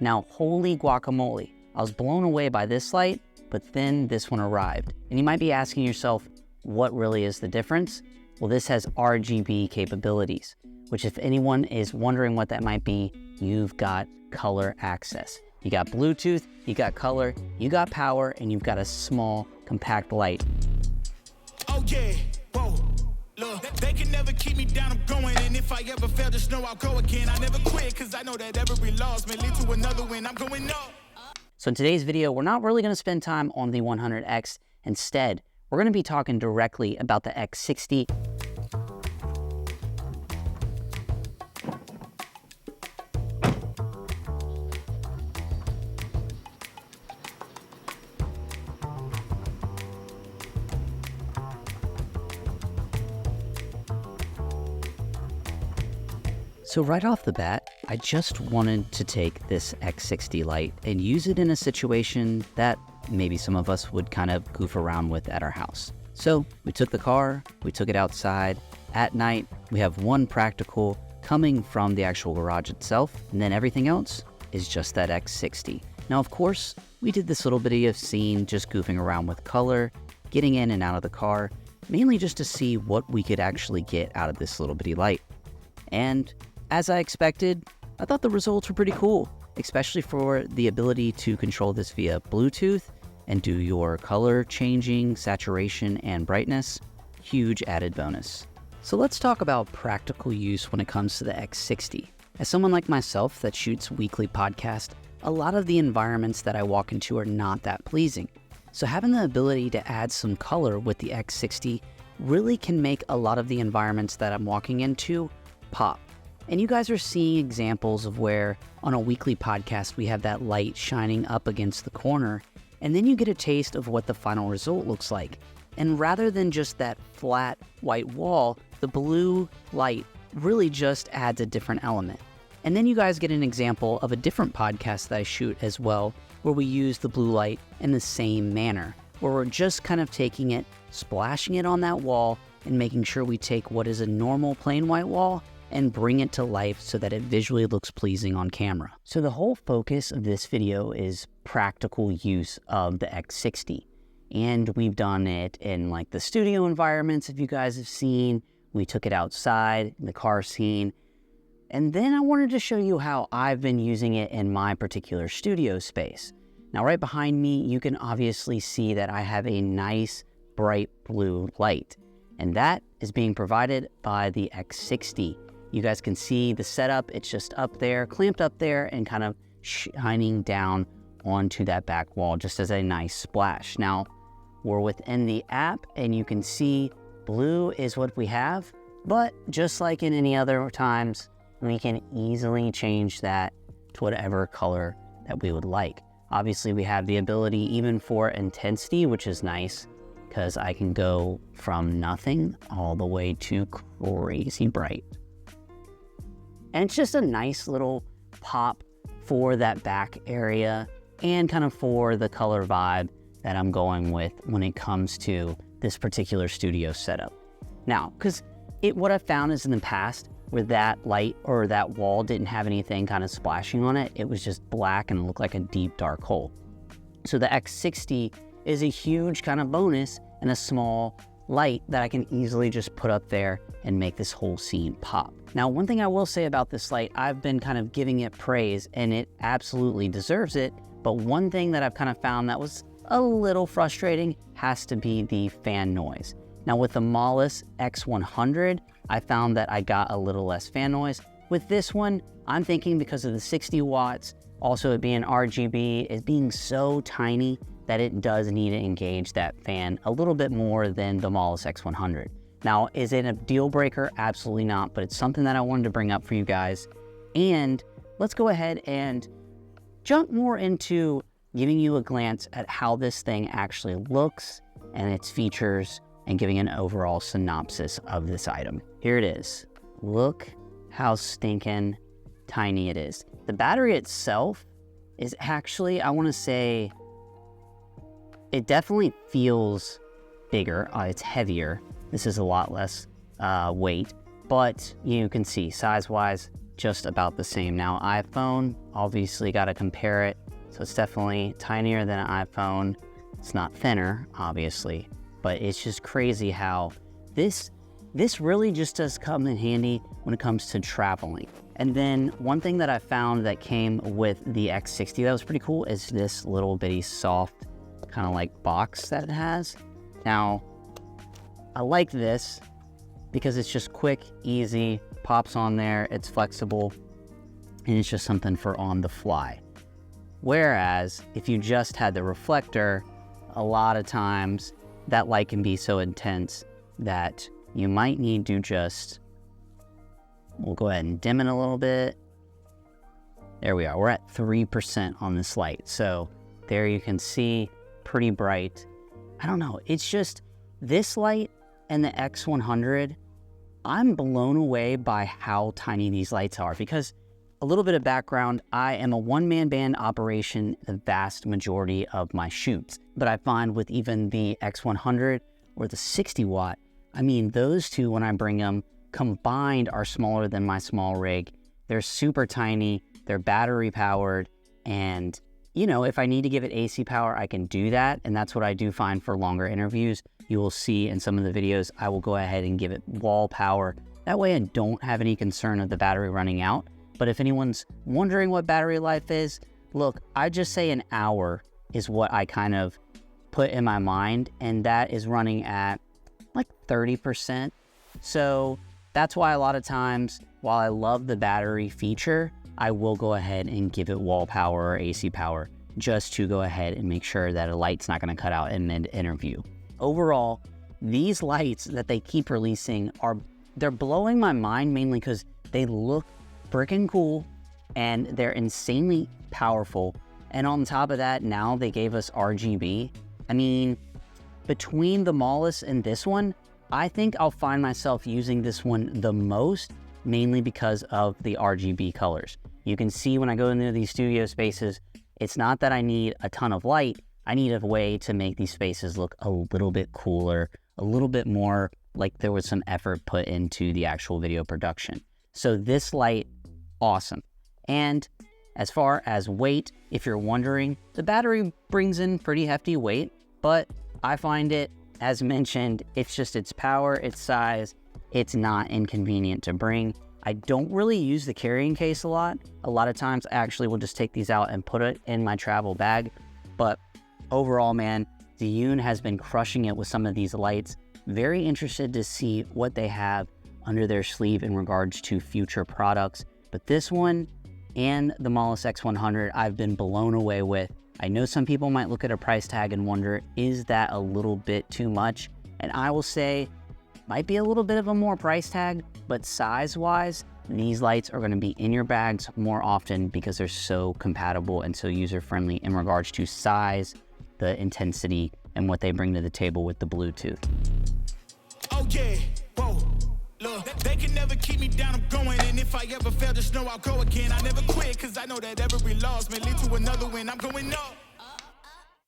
Now, holy guacamole, I was blown away by this light, but then this one arrived. And you might be asking yourself, what really is the difference? Well, this has RGB capabilities, which if anyone is wondering what that might be, you've got color access. You got Bluetooth, you got color, you got power, and you've got a small, compact light. Oh yeah, whoa, look, they can never keep me down, I'm going, and if I ever fail, just know I'll go again. I never quit, cause I know that every loss may lead to another win. I'm going up. So in today's video, we're not really gonna spend time on the 100X. Instead, we're gonna be talking directly about the X60. So right off the bat, I just wanted to take this X60 light and use it in a situation that maybe some of us would kind of goof around with at our house. So we took the car, we took it outside. At night, we have one practical coming from the actual garage itself, and then everything else is just that X60. Now, of course, we did this little bitty of scene just goofing around with color, getting in and out of the car, mainly just to see what we could actually get out of this little bitty light. And as I expected, I thought the results were pretty cool, especially for the ability to control this via Bluetooth and do your color changing, saturation, and brightness. Huge added bonus. So let's talk about practical use when it comes to the X60. As someone like myself that shoots weekly podcasts, a lot of the environments that I walk into are not that pleasing. So having the ability to add some color with the X60 really can make a lot of the environments that I'm walking into pop. And you guys are seeing examples of where on a weekly podcast, we have that light shining up against the corner, and then you get a taste of what the final result looks like. And rather than just that flat white wall, the blue light really just adds a different element. And then you guys get an example of a different podcast that I shoot as well, where we use the blue light in the same manner, where we're just kind of taking it, splashing it on that wall, and making sure we take what is a normal plain white wall and bring it to life so that it visually looks pleasing on camera. So the whole focus of this video is practical use of the X60. And we've done it in like the studio environments, if you guys have seen. We took it outside, in the car scene. And then I wanted to show you how I've been using it in my particular studio space. Now right behind me, you can obviously see that I have a nice bright blue light. And that is being provided by the X60. You guys can see the setup, it's just up there, clamped up there, and kind of shining down onto that back wall just as a nice splash. Now, we're within the app, and you can see blue is what we have, but just like in any other times, we can easily change that to whatever color that we would like. Obviously, we have the ability even for intensity, which is nice, because I can go from nothing all the way to crazy bright. And it's just a nice little pop for that back area and kind of for the color vibe that I'm going with when it comes to this particular studio setup. Now, because what I've found is in the past where that light or that wall didn't have anything kind of splashing on it, it was just black and looked like a deep dark hole. So the X60 is a huge kind of bonus and a small light that I can easily just put up there and make this whole scene pop. Now, one thing I will say about this light, I've been kind of giving it praise and it absolutely deserves it, but one thing that I've kind of found that was a little frustrating has to be the fan noise. Now with the Lowell X100, I found that I got a little less fan noise. With this one, I'm thinking because of the 60 watts, also it being RGB, it being so tiny that it does need to engage that fan a little bit more than the Lowell X100. Now, is it a deal breaker? Absolutely not, but it's something that I wanted to bring up for you guys. And let's go ahead and jump more into giving you a glance at how this thing actually looks and its features and giving an overall synopsis of this item. Here it is. Look how stinking tiny it is. The battery itself is actually, I want to say, it definitely feels bigger. It's heavier. This is a lot less weight, but you can see size-wise, just about the same. Now iPhone, obviously got to compare it. So it's definitely tinier than an iPhone. It's not thinner, obviously, but it's just crazy how this really just does come in handy when it comes to traveling. And then one thing that I found that came with the X60 that was pretty cool is this little bitty soft kind of like box that it has. Now, I like this because it's just quick, easy, pops on there, it's flexible, and it's just something for on the fly. Whereas if you just had the reflector, a lot of times that light can be so intense that you might need to just, we'll go ahead and dim it a little bit. There we are, we're at 3% on this light. So there you can see, pretty bright. I don't know, it's just, this light and the X100, I'm blown away by how tiny these lights are because a little bit of background, I am a one-man band operation the vast majority of my shoots. But I find with even the X100 or the 60 watt, I mean, those two, when I bring them, combined are smaller than my small rig. They're super tiny, they're battery powered, and you know, if I need to give it AC power, I can do that. And that's what I do find for longer interviews. You will see in some of the videos, I will go ahead and give it wall power. That way I don't have any concern of the battery running out. But if anyone's wondering what battery life is, look, I just say an hour is what I kind of put in my mind, and that is running at like 30%. So that's why a lot of times, while I love the battery feature, I will go ahead and give it wall power or AC power just to go ahead and make sure that a light's not going to cut out in mid-interview. Overall, these lights that they keep releasing they're blowing my mind mainly because they look freaking cool and they're insanely powerful. And on top of that, now they gave us RGB. I mean, between the Mollus and this one, I think I'll find myself using this one the most, mainly because of the RGB colors. You can see when I go into these studio spaces, it's not that I need a ton of light. I need a way to make these spaces look a little bit cooler, a little bit more like there was some effort put into the actual video production. So this light, awesome. And as far as weight, if you're wondering, the battery brings in pretty hefty weight, but I find it, as mentioned, it's just its power, its size, it's not inconvenient to bring. I don't really use the carrying case a lot. A lot of times I actually will just take these out and put it in my travel bag. But overall, man, Zhiyun has been crushing it with some of these lights. Very interested to see what they have under their sleeve in regards to future products. But this one and the Mollus X100, I've been blown away with. I know some people might look at a price tag and wonder, is that a little bit too much? And I will say, might be a little bit of a more price tag, but size-wise, these lights are going to be in your bags more often because they're so compatible and so user-friendly in regards to size, the intensity, and what they bring to the table with the Bluetooth. Oh yeah, whoa, look, they can never keep me down, I'm going, and if I ever fail, just know I'll go again. I never quit, cause I know that every loss may lead to another win. I'm going up.